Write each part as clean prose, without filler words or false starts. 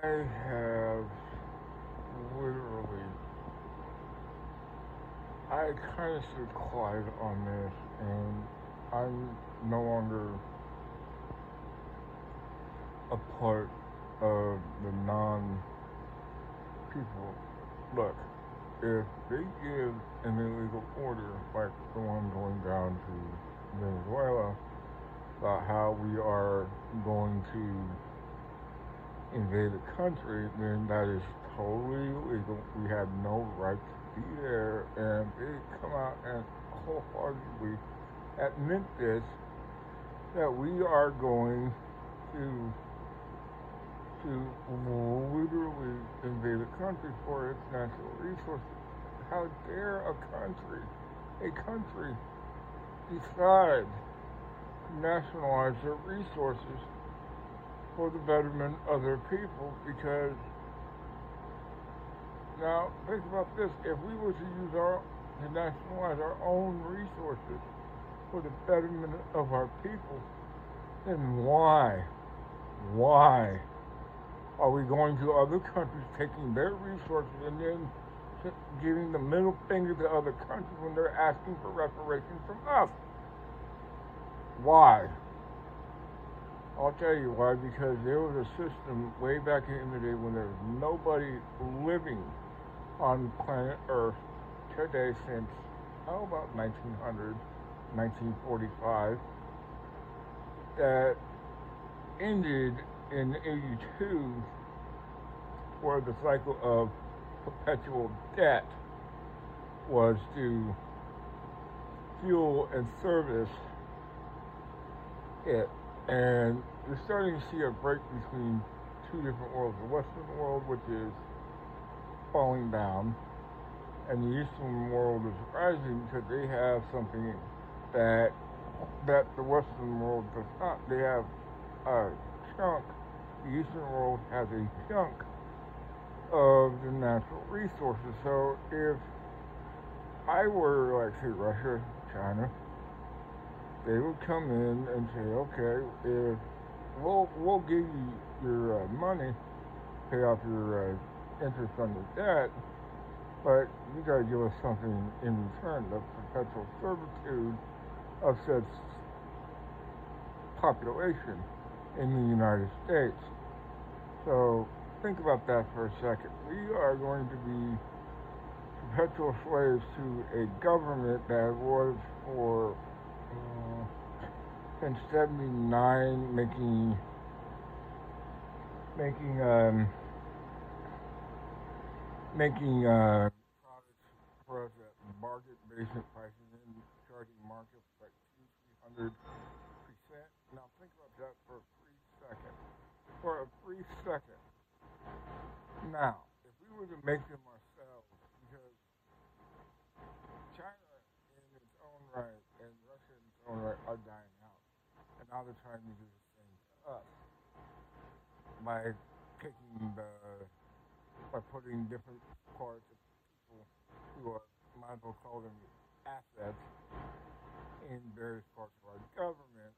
I have literally, I kind of stood quiet on this, and I'm no longer a part of the non people. Look, if they give an illegal order like the one going down to Venezuela about how we are going to invade a country, then that is totally illegal. We have no right to be there, and they come out and wholeheartedly admit this, that we are going to to literally invade a country for its natural resources. How dare a country decide to nationalize their resources for the betterment of their people? Because now think about this: if we were to use our to nationalize our own resources for the betterment of our people, then why are we going to other countries, taking their resources, and then giving the middle finger to other countries when they're asking for reparations from us? Why? I'll tell you why. Because there was a system way back in the day when there was nobody living on planet Earth today since, about 1900, 1945, that ended in 82, where the cycle of perpetual debt was to fuel and service it. And you're starting to see a break between two different worlds: the Western world, which is falling down, and the Eastern world is rising because they have something that the Western world does not. They have a chunk. The Eastern world has a chunk of the natural resources. So if I were, like, say, Russia, China, they would come in and say, okay, if we'll give you your money, pay off your interest on your debt, but you got to give us something in return: the perpetual servitude of said population in the United States. So think about that for a second. We are going to be perpetual slaves to a government that was for since '79 making products for us at market basic prices and charging markets like 200-300%. Now think about that for a brief second. For a brief second. Now, if we were to make them ourselves, because China in its own right and Russia in its own right are dying out, and now they're trying to do the same to us by taking the by putting different parts of people who are, might as well call them assets, in various parts of our government,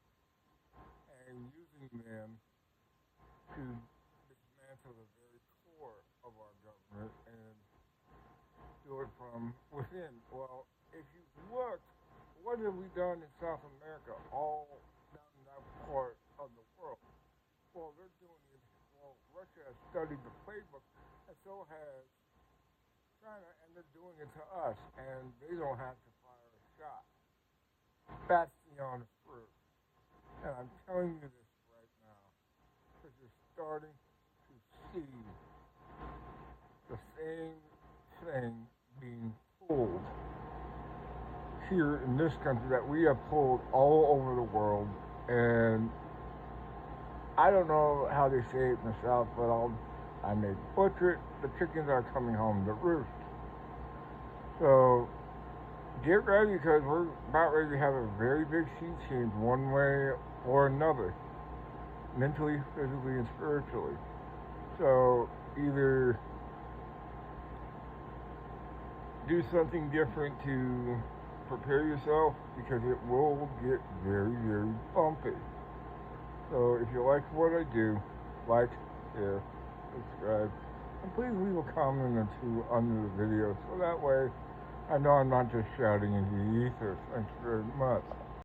and using them to dismantle the very core of our government and do it from within. Well, if you look, what have we done in South America, all down in that part of the world? Well, they're doing it. Well, Russia has studied the playbook, and so has China, and they're doing it to us, and they don't have to fire a shot. That's the honest truth. And I'm telling you this right now because you're starting to see the same thing being pulled here in this country that we have pulled all over the world. And I don't know how they say it in the South, but I may butcher it. The chickens are coming home to roost. So get ready, because we're about ready to have a very big sea change one way or another, mentally, physically, and spiritually. So either do something different to prepare yourself, because it will get very, very bumpy. So if you like what I do, like, share, subscribe. And please leave a comment or two under the video so that way I know I'm not just shouting into the ether. Thank you very much.